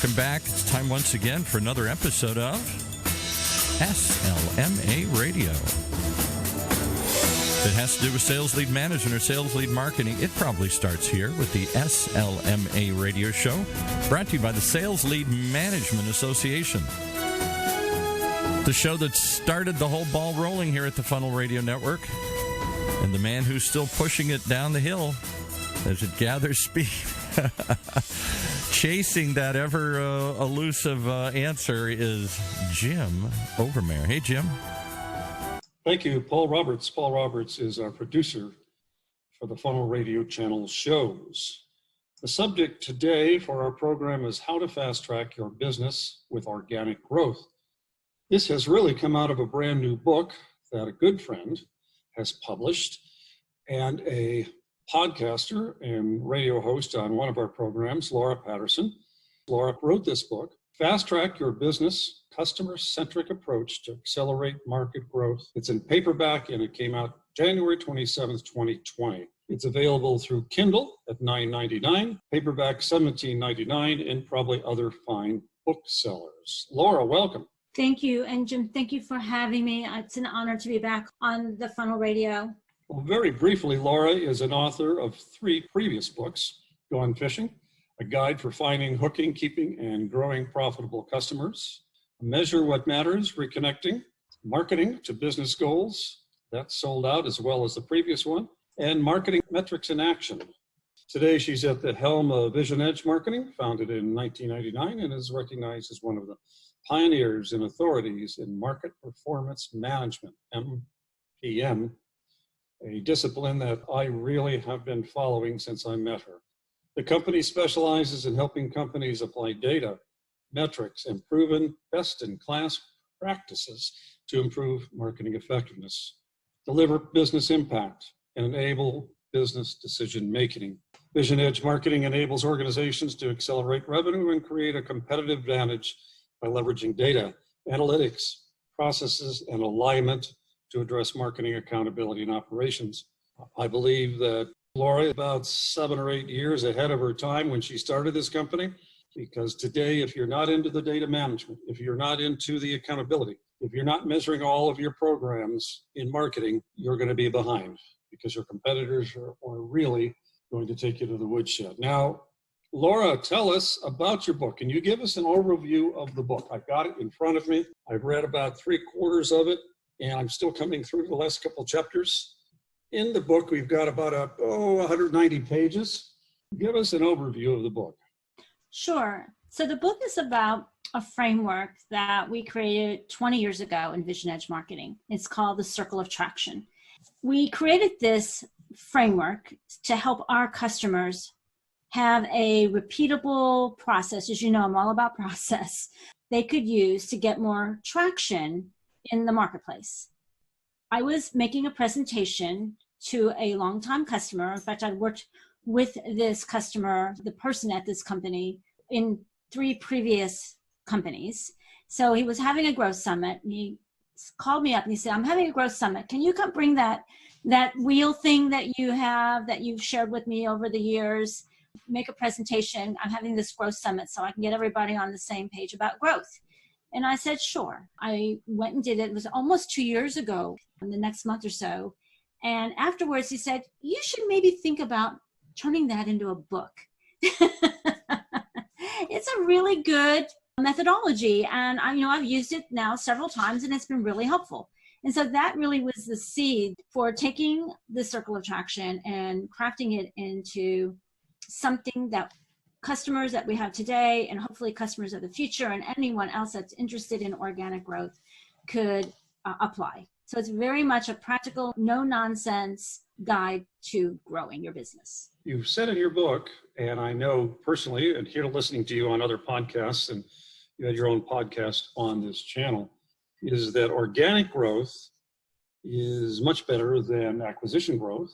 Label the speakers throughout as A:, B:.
A: Welcome back. It's time once again for another episode of SLMA Radio. If it has to do with sales lead management or sales lead marketing, it probably starts here with the SLMA Radio Show, brought to you by the Sales Lead Management Association. The show that started the whole ball rolling here at the Funnel Radio Network, and the man who's still pushing it down the hill as it gathers speed. Chasing that ever elusive answer is Jim Overmare. Hey, Jim.
B: Thank you, Paul Roberts. Paul Roberts is our producer for the Funnel Radio Channel shows. The subject today for our program is how to fast track your business with organic growth. This has really come out of a brand new book that a good friend has published, and a podcaster and radio host on one of our programs, Laura Patterson. Laura wrote this book, Fast Track Your Business, Customer-Centric Approach to Accelerate Market Growth. It's in paperback, and it came out January 27th, 2020. It's available through Kindle at $9.99, paperback $17.99, and probably other fine booksellers. Laura, welcome.
C: Thank you. And Jim, thank you for having me. It's an honor to be back on the Funnel Radio.
B: Well, very briefly, Laura is an author of 3 previous books: Going Fishing, A Guide for Finding, Hooking, Keeping, and Growing Profitable Customers; Measure What Matters, Reconnecting, Marketing to Business Goals, that's sold out as well as the previous one, and Marketing Metrics in Action. Today, she's at the helm of Vision Edge Marketing, founded in 1999, and is recognized as one of the pioneers and authorities in market performance management, MPM, a discipline that I really have been following since I met her. The company specializes in helping companies apply data, metrics, and proven best-in-class practices to improve marketing effectiveness, deliver business impact, and enable business decision-making. Vision Edge Marketing enables organizations to accelerate revenue and create a competitive advantage by leveraging data, analytics, processes, and alignment to address marketing accountability and operations. I believe that Laura is about 7 or 8 years ahead of her time when she started this company, because today, if you're not into the data management, if you're not into the accountability, if you're not measuring all of your programs in marketing, you're going to be behind, because your competitors are really going to take you to the woodshed. Now, Laura, tell us about your book. Can you give us an overview of the book? I've got it in front of me. I've read about 3/4 of it, and I'm still coming through the last couple chapters. In the book, we've got about 190 pages. Give us an overview of the book.
C: Sure. So the book is about a framework that we created 20 years ago in Vision Edge Marketing. It's called the Circle of Traction. We created this framework to help our customers have a repeatable process. As you know, I'm all about process. They could use to get more traction in the marketplace. I was making a presentation to a longtime customer. In fact, I'd worked with this customer, the person at this company, in 3 previous companies. So he was having a growth summit, and he called me up and he said, I'm having a growth summit. Can you come bring that wheel thing that you have, that you've shared with me over the years, make a presentation? I'm having this growth summit so I can get everybody on the same page about growth. And I said, sure. I went and did it. It was almost 2 years ago, in the next month or so. And afterwards he said, you should maybe think about turning that into a book. It's a really good methodology. And I've used it now several times, and it's been really helpful. And so that really was the seed for taking the Circle of Traction and crafting it into something that customers that we have today, and hopefully customers of the future, and anyone else that's interested in organic growth could apply. So it's very much a practical, no-nonsense guide to growing your business.
B: You've said in your book, and I know personally, and here listening to you on other podcasts, and you had your own podcast on this channel, is that organic growth is much better than acquisition growth.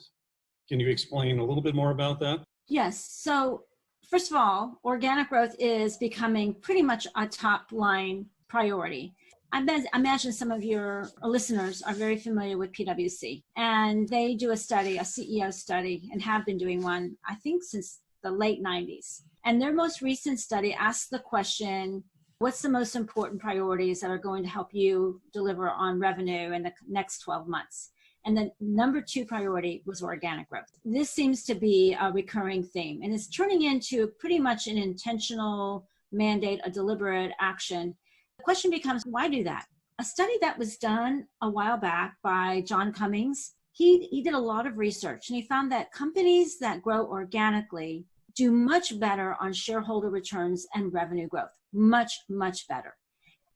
B: Can you explain a little bit more about that?
C: Yes. So first of all, organic growth is becoming pretty much a top line priority. I imagine some of your listeners are very familiar with PwC, and they do a study, a CEO study, and have been doing one, I think, since the late 90s. And their most recent study asked the question, what's the most important priorities that are going to help you deliver on revenue in the next 12 months? And the number 2 priority was organic growth. This seems to be a recurring theme, and it's turning into pretty much an intentional mandate, a deliberate action. The question becomes, why do that? A study that was done a while back by John Cummings, he did a lot of research, and he found that companies that grow organically do much better on shareholder returns and revenue growth. Much, much better.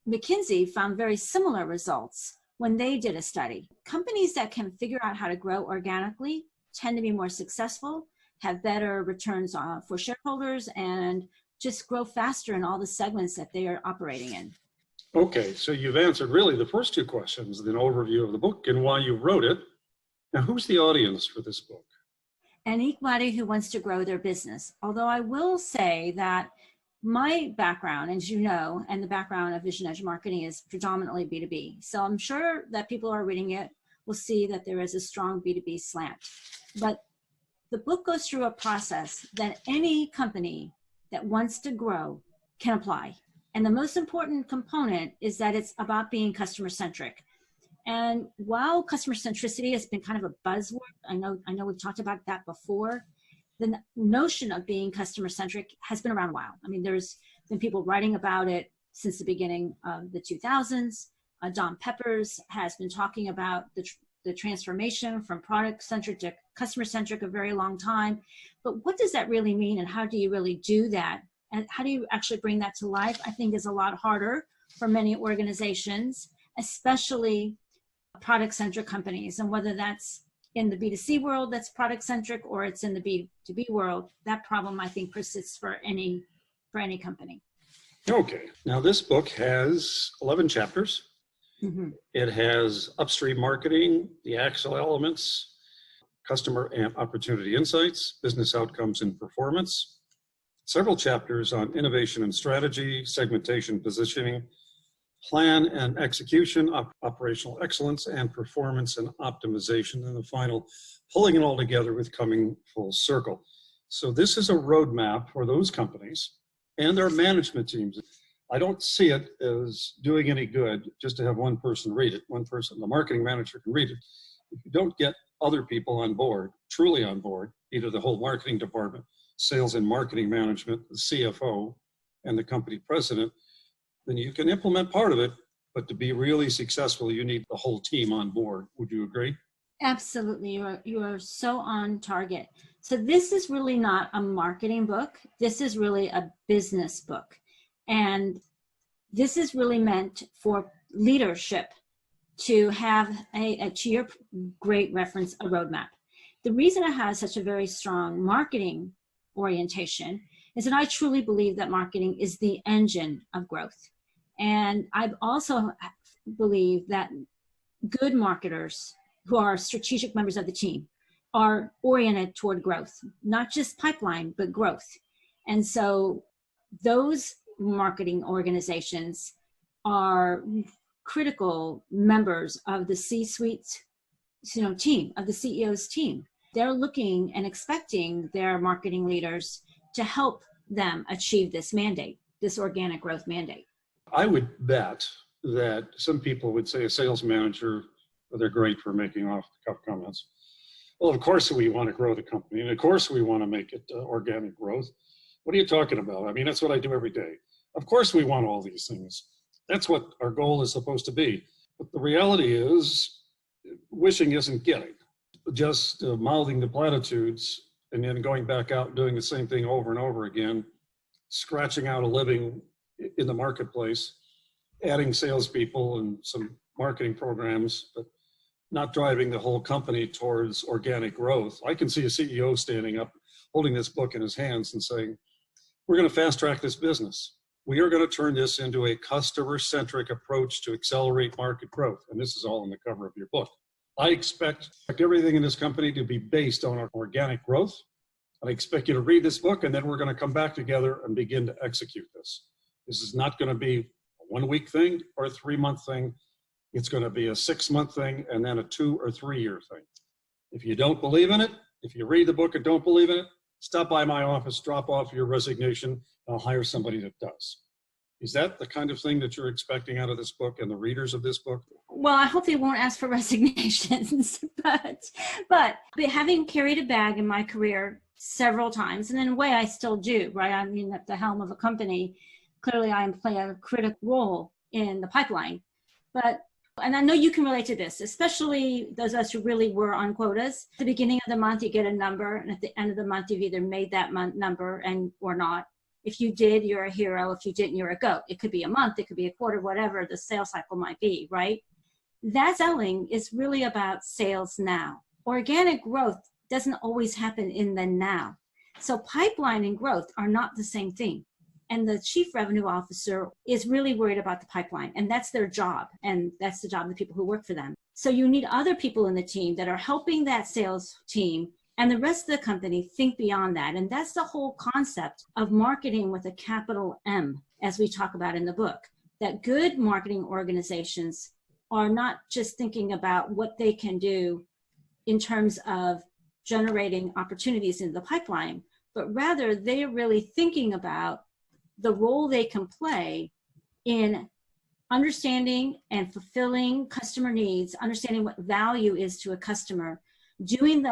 C: McKinsey found very similar results when they did a study. Companies that can figure out how to grow organically tend to be more successful, have better returns for shareholders, and just grow faster in all the segments that they are operating in.
B: Okay, so you've answered really the first 2 questions, an overview of the book and why you wrote it. Now, who's the audience for this book?
C: Anybody who wants to grow their business. Although I will say that my background, as you know, and the background of Vision Edge Marketing is predominantly B2B. So I'm sure that people who are reading it will see that there is a strong B2B slant. But the book goes through a process that any company that wants to grow can apply. And the most important component is that it's about being customer-centric. And while customer centricity has been kind of a buzzword, I know we've talked about that before, the notion of being customer-centric has been around a while. I mean, there's been people writing about it since the beginning of the 2000s. Don Peppers has been talking about the transformation from product-centric to customer-centric a very long time. But what does that really mean, and how do you really do that? And how do you actually bring that to life? I think is a lot harder for many organizations, especially product-centric companies. And whether that's in the B2C world that's product-centric or it's in the B2B world, that problem I think persists for any company.
B: Okay, now this book has 11 chapters. Mm-hmm. It has upstream marketing, the actual elements, customer and opportunity insights, business outcomes and performance, several chapters on innovation and strategy, segmentation, positioning, plan and execution, operational excellence, and performance and optimization, and the final, pulling it all together with coming full circle. So this is a roadmap for those companies and their management teams. I don't see it as doing any good just to have one person read it. One person, the marketing manager, can read it. If you don't get other people on board, truly on board, either the whole marketing department, sales and marketing management, the CFO, and the company president, then you can implement part of it, but to be really successful, you need the whole team on board. Would you agree?
C: Absolutely. You are so on target. So this is really not a marketing book. This is really a business book. And this is really meant for leadership to have to your great reference, a roadmap. The reason it has such a very strong marketing orientation is that I truly believe that marketing is the engine of growth. And I also believe that good marketers who are strategic members of the team are oriented toward growth, not just pipeline, but growth. And so those marketing organizations are critical members of the C-suite team, of the CEO's team. They're looking and expecting their marketing leaders to help them achieve this mandate, this organic growth mandate.
B: I would bet that some people would say a sales manager, well, they're great for making off-the-cuff comments. Well, of course we want to grow the company, and of course we want to make it organic growth. What are you talking about? I mean, that's what I do every day. Of course we want all these things. That's what our goal is supposed to be. But the reality is, wishing isn't getting. Just mouthing the platitudes and then going back out and doing the same thing over and over again, scratching out a living in the marketplace, adding salespeople and some marketing programs, but not driving the whole company towards organic growth. I can see a CEO standing up, holding this book in his hands and saying, we're going to fast track this business. We are going to turn this into a customer-centric approach to accelerate market growth. And this is all in the cover of your book. I expect everything in this company to be based on organic growth. I expect you to read this book, and then we're going to come back together and begin to execute this. This is not going to be a 1-week thing or a 3-month thing. It's going to be a 6-month thing and then a 2 or 3 year thing. If you don't believe in it, if you read the book and don't believe in it, stop by my office, drop off your resignation, I'll hire somebody that does. Is that the kind of thing that you're expecting out of this book and the readers of this book?
C: Well, I hope they won't ask for resignations, but having carried a bag in my career several times, and in a way I still do, right? I mean, at the helm of a company, clearly I play a critical role in the pipeline. And I know you can relate to this, especially those of us who really were on quotas. At the beginning of the month, you get a number, and at the end of the month, you've either made that number or not. If you did, you're a hero. If you didn't, you're a goat. It could be a month, it could be a quarter, whatever the sales cycle might be, right? That selling is really about sales now. Organic growth doesn't always happen in the now. So pipeline and growth are not the same thing. And the chief revenue officer is really worried about the pipeline, and that's their job. And that's the job of the people who work for them. So you need other people in the team that are helping that sales team and the rest of the company think beyond that. And that's the whole concept of marketing with a capital M, as we talk about in the book, that good marketing organizations are not just thinking about what they can do in terms of generating opportunities into the pipeline, but rather they are really thinking about the role they can play in understanding and fulfilling customer needs, understanding what value is to a customer, doing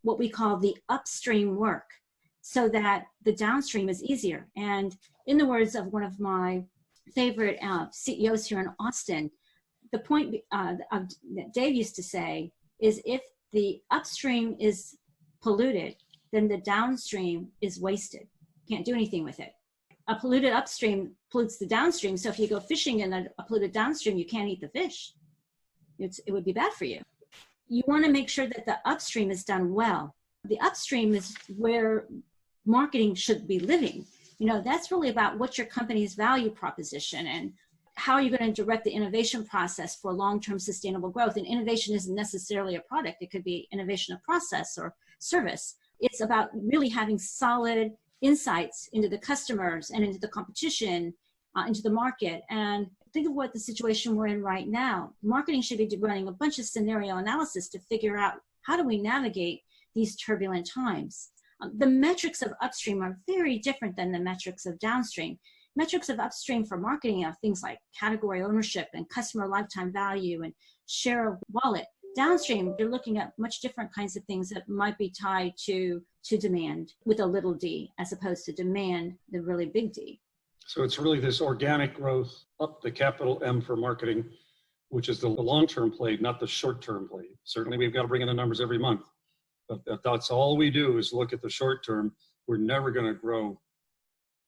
C: what we call the upstream work so that the downstream is easier. And in the words of one of my favorite CEOs here in Austin, the point that Dave used to say is if the upstream is polluted, then the downstream is wasted. Can't do anything with it. A polluted upstream pollutes the downstream. So if you go fishing in a polluted downstream, you can't eat the fish. It would be bad for you. You want to make sure that the upstream is done well. The upstream is where marketing should be living. You know, that's really about what's your company's value proposition and how are you going to direct the innovation process for long-term sustainable growth. And innovation isn't necessarily a product. It could be innovation of process or service. It's about really having solid insights into the customers and into the competition, into the market. And think of what the situation we're in right now. Marketing should be running a bunch of scenario analysis to figure out how do we navigate these turbulent times. The metrics of upstream are very different than the metrics of downstream. Metrics of upstream for marketing are things like category ownership and customer lifetime value and share of wallet. Downstream, you're looking at much different kinds of things that might be tied to demand with a little d, as opposed to demand, the really big D.
B: So it's really this organic growth up the capital M for marketing, which is the long-term play, not the short-term play. Certainly we've got to bring in the numbers every month, but if that's all we do is look at the short term, we're never going to grow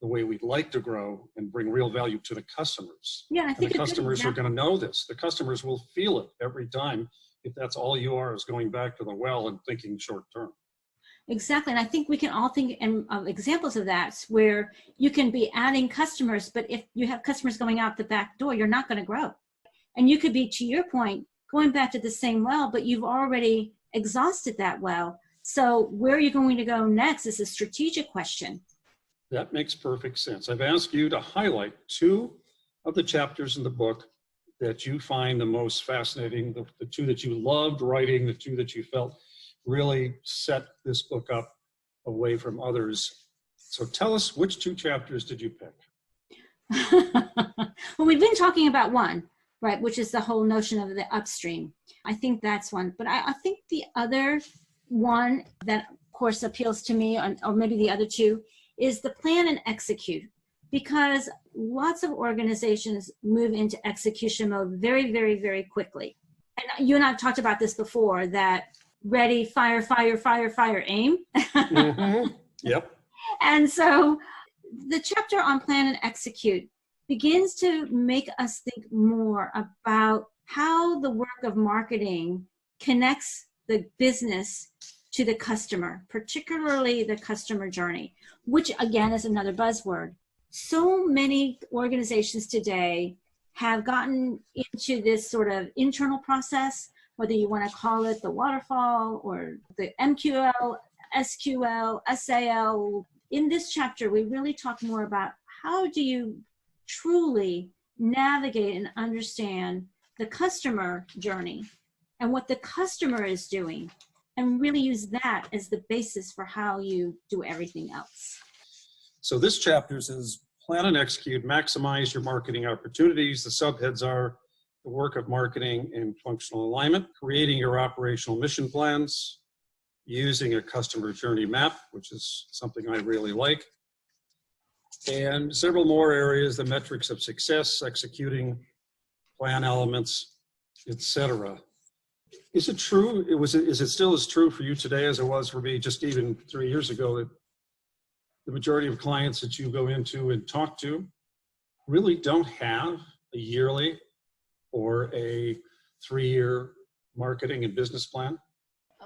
B: the way we'd like to grow and bring real value to the customers.
C: Yeah, I think
B: the customers are going to know this. The customers will feel it every time if that's all you are is going back to the well and thinking short term.
C: Exactly. And I think we can all think of examples of that where you can be adding customers, but if you have customers going out the back door, you're not going to grow. And you could be, to your point, going back to the same well, but you've already exhausted that well. So where are you going to go next is a strategic question.
B: That makes perfect sense. I've asked you to highlight 2 of the chapters in the book that you find the most fascinating, the 2 that you loved writing, the 2 that you felt really set this book up away from others. So tell us, which 2 chapters did you pick?
C: Well, we've been talking about one, right, which is the whole notion of the upstream. I think that's one. But I think the other one that, of course, appeals to me, or maybe the other 2, is the plan and execute. Because lots of organizations move into execution mode very, very, very quickly. And you and I have talked about this before, that ready, fire, fire, fire, fire, aim.
B: Mm-hmm. Yep.
C: And so the chapter on plan and execute begins to make us think more about how the work of marketing connects the business to the customer, particularly the customer journey, which again is another buzzword. So many organizations today have gotten into this sort of internal process, whether you want to call it the waterfall or the MQL, SQL, SAL. In this chapter, we really talk more about how do you truly navigate and understand the customer journey and what the customer is doing and really use that as the basis for how you do everything else.
B: So this chapter says, plan and execute, maximize your marketing opportunities. The subheads are the work of marketing and functional alignment, creating your operational mission plans, using a customer journey map, which is something I really like, and several more areas, the metrics of success, executing plan elements, etc. Is it true? Is it still as true for you today as it was for me just even 3 years ago, that the majority of clients that you go into and talk to really don't have a yearly or a 3-year marketing and business plan?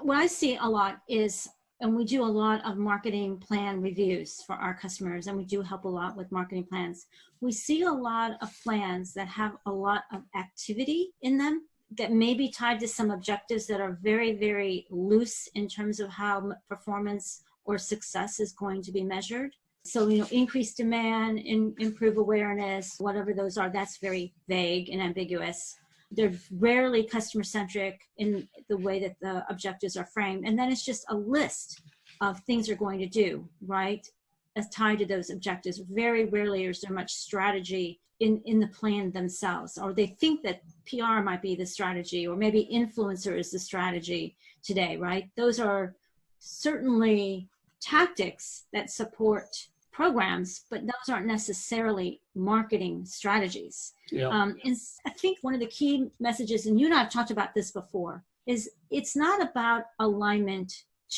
C: What I see a lot is, and we do a lot of marketing plan reviews for our customers, and we do help a lot with marketing plans. We see a lot of plans that have a lot of activity in them that may be tied to some objectives that are very, very loose in terms of how performance or success is going to be measured. So, increase demand, improve awareness, whatever those are, that's very vague and ambiguous. They're rarely customer-centric in the way that the objectives are framed. And then it's just a list of things they're going to do, right, as tied to those objectives. Very rarely is there much strategy in the plan themselves, or they think that PR might be the strategy, or maybe influencer is the strategy today, right? Those are certainly tactics that support programs, but those aren't necessarily marketing strategies.
B: Yeah.
C: And I think one of the key messages, and you and I have talked about this before, is it's not about alignment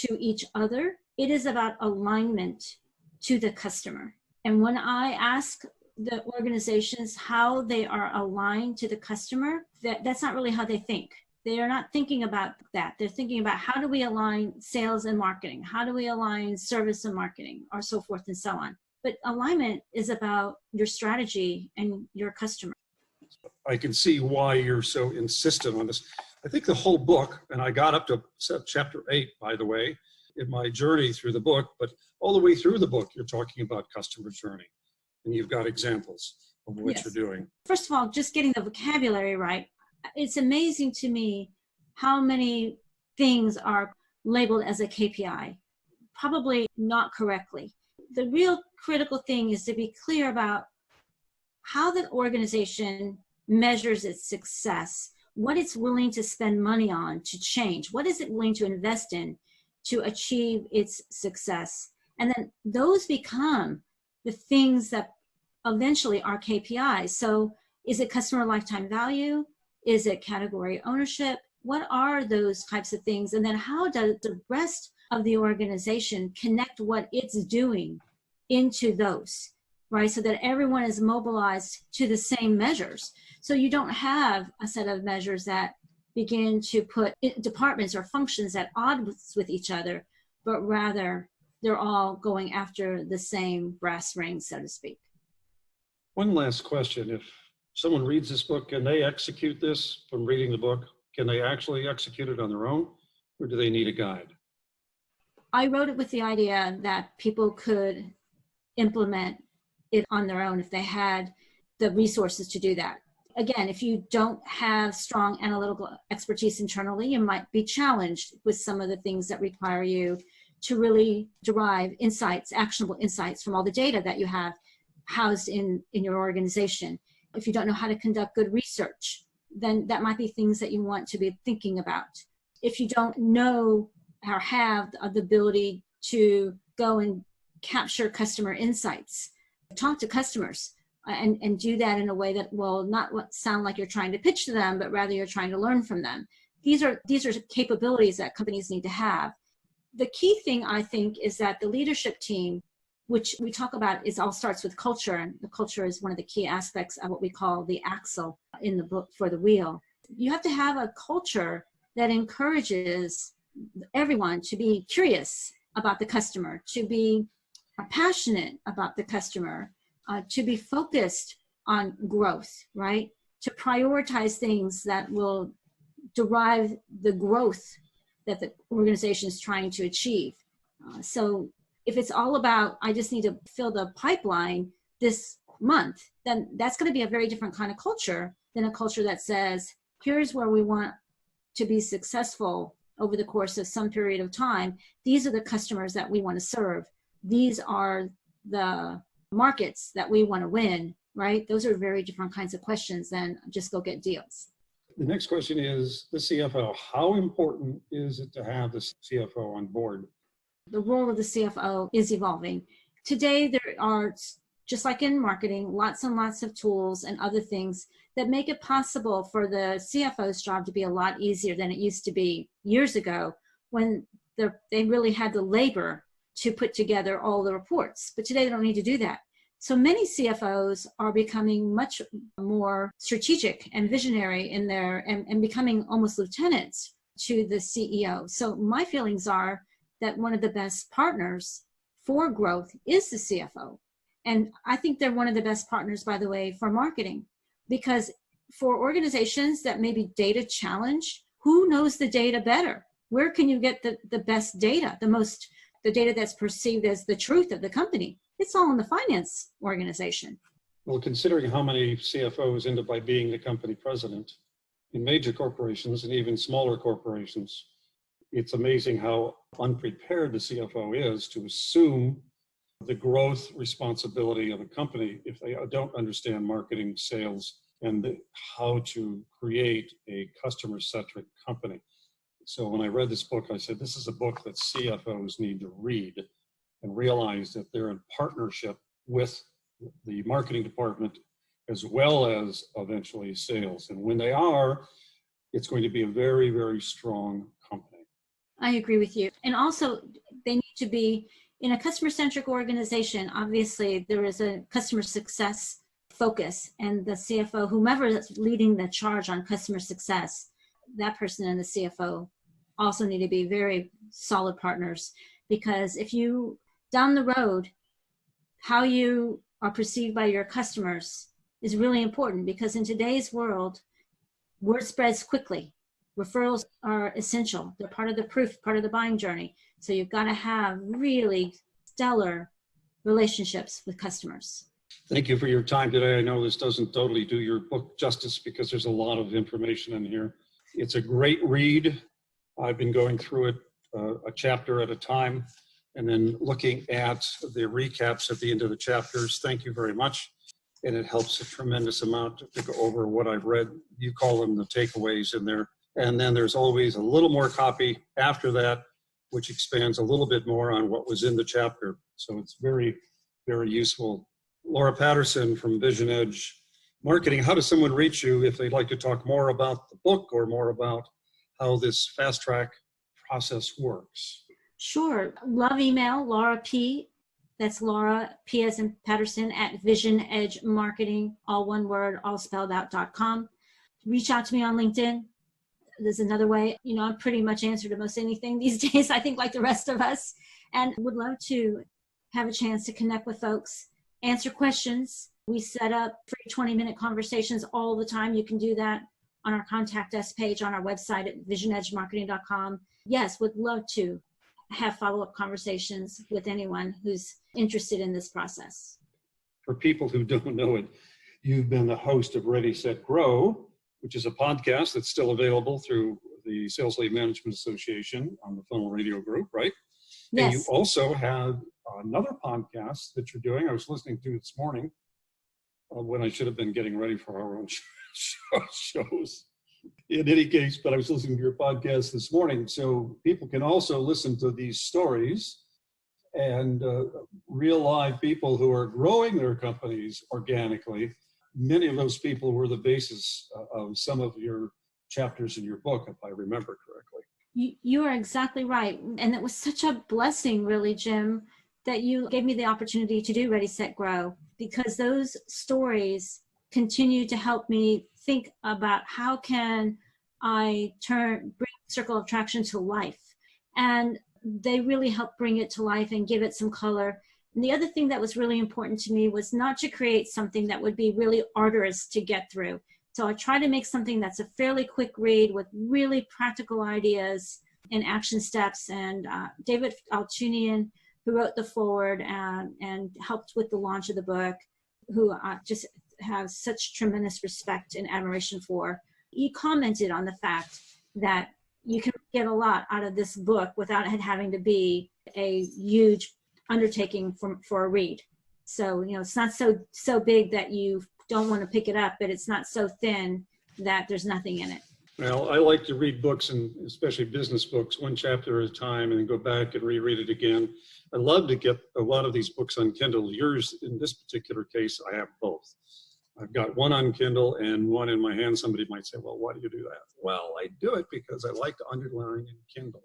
C: to each other. It is about alignment to the customer. And when I ask the organizations how they are aligned to the customer, that's not really how they think. They are not thinking about that. They're thinking about, how do we align sales and marketing? How do we align service and marketing, or so forth and so on? But alignment is about your strategy and your customer.
B: I can see why you're so insistent on this. I think the whole book, and I got up to chapter 8, by the way, in my journey through the book, but all the way through the book, you're talking about customer journey, and you've got examples of what
C: Yes.
B: you're doing.
C: First of all, just getting the vocabulary right. It's amazing to me how many things are labeled as a KPI, probably not correctly. The real critical thing is to be clear about how the organization measures its success, what it's willing to spend money on to change, what is it willing to invest in to achieve its success. And then those become the things that eventually are KPIs. So is it customer lifetime value? Is it category ownership? What are those types of things? And then how does the rest of the organization connect what it's doing into those, right? So that everyone is mobilized to the same measures. So you don't have a set of measures that begin to put departments or functions at odds with each other, but rather they're all going after the same brass ring, so to speak.
B: One last question. If someone reads this book, can they execute this from reading the book? Can they actually execute it on their own, or do they need a guide?
C: I wrote it with the idea that people could implement it on their own if they had the resources to do that. Again, if you don't have strong analytical expertise internally, you might be challenged with some of the things that require you to really derive insights, actionable insights from all the data that you have housed in your organization. If you don't know how to conduct good research, then that might be things that you want to be thinking about. If you don't know or have the ability to go and capture customer insights, talk to customers, and do that in a way that will not sound like you're trying to pitch to them, but rather you're trying to learn from them. These are capabilities that companies need to have. The key thing, I think, is that the leadership team, which we talk about, all starts with culture, and the culture is one of the key aspects of what we call the axle in the book for the wheel. You have to have a culture that encourages everyone to be curious about the customer, to be passionate about the customer, to be focused on growth, right? To prioritize things that will derive the growth that the organization is trying to achieve. So if it's all about, I just need to fill the pipeline this month, then that's going to be a very different kind of culture than a culture that says, here's where we want to be successful over the course of some period of time, these are the customers that we want to serve. These are the markets that we want to win, right? Those are very different kinds of questions than just go get deals.
B: The next question is the CFO. How important is it to have the CFO on board?
C: The role of the CFO is evolving. Today, there are, just like in marketing, lots and lots of tools and other things that make it possible for the CFO's job to be a lot easier than it used to be years ago when they really had the labor to put together all the reports. But today, they don't need to do that. So many CFOs are becoming much more strategic and visionary in and becoming almost lieutenants to the CEO. So my feelings are that one of the best partners for growth is the CFO. And I think they're one of the best partners, by the way, for marketing, because for organizations that may be data challenged, who knows the data better? Where can you get the best data, the data that's perceived as the truth of the company? It's all in the finance organization.
B: Well, considering how many CFOs end up by being the company president in major corporations and even smaller corporations, it's amazing how unprepared the CFO is to assume the growth responsibility of a company if they don't understand marketing, sales, and how to create a customer-centric company. So when I read this book, I said, this is a book that CFOs need to read and realize that they're in partnership with the marketing department as well as eventually sales. And when they are, it's going to be a very, very strong company.
C: I agree with you. And also, they need to be in a customer-centric organization. Obviously, there is a customer success focus, and the CFO, whomever is leading the charge on customer success, that person and the CFO also need to be very solid partners, because if you down the road, how you are perceived by your customers is really important, because in today's world, word spreads quickly. Referrals are essential. They're part of the proof, part of the buying journey. So you've got to have really stellar relationships with customers.
B: Thank you for your time today. I know this doesn't totally do your book justice because there's a lot of information in here. It's a great read. I've been going through it a chapter at a time, and then looking at the recaps at the end of the chapters. Thank you very much. And it helps a tremendous amount to go over what I've read. You call them the takeaways in there. And then there's always a little more copy after that, which expands a little bit more on what was in the chapter. So it's very, very useful. Laura Patterson from Vision Edge Marketing. How does someone reach you if they'd like to talk more about the book or more about how this fast track process works?
C: Sure. Love email, Laura P. That's Laura P as in Patterson at Vision Edge Marketing, all one word, all spelled out.com. Reach out to me on LinkedIn. There's another way. You know, I'm pretty much answer to most anything these days, I think, like the rest of us, and would love to have a chance to connect with folks, answer questions. We set up free 20-minute conversations all the time. You can do that on our contact us page on our website at visionedgemarketing.com. Yes, would love to have follow-up conversations with anyone who's interested in this process.
B: For people who don't know it, you've been the host of Ready, Set, Grow, which is a podcast that's still available through the Sales Lead Management Association on the Funnel Radio Group, right?
C: Yes.
B: And you also have another podcast that you're doing. I was listening to this morning when I should have been getting ready for our own shows. In any case, but I was listening to your podcast this morning, so people can also listen to these stories and real live people who are growing their companies organically. Many of those people were the basis of some of your chapters in your book, if I remember correctly.
C: You are exactly right. And it was such a blessing, really, Jim, that you gave me the opportunity to do Ready, Set, Grow, because those stories continue to help me think about how can I bring Circle of Traction to life. And they really help bring it to life and give it some color. And the other thing that was really important to me was not to create something that would be really arduous to get through. So I try to make something that's a fairly quick read with really practical ideas and action steps. And David Altunian, who wrote the foreword and helped with the launch of the book, who just have such tremendous respect and admiration for, he commented on the fact that you can get a lot out of this book without it having to be a huge undertaking for a read. So, it's not so big that you don't want to pick it up, but it's not so thin that there's nothing in it.
B: Well, I like to read books, and especially business books, one chapter at a time, and then go back and reread it again. I love to get a lot of these books on Kindle. Yours, in this particular case, I have both. I've got one on Kindle and one in my hand. Somebody might say, well, why do you do that? Well, I do it because I like to underline in Kindle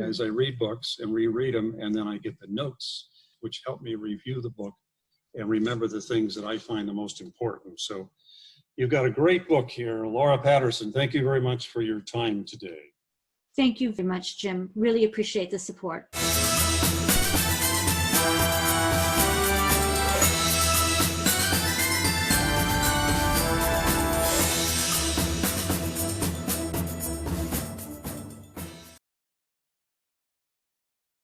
B: as I read books and reread them, and then I get the notes, which help me review the book and remember the things that I find the most important. So you've got a great book here. Laura Patterson, thank you very much for your time today.
C: Thank you very much, Jim. Really appreciate the support.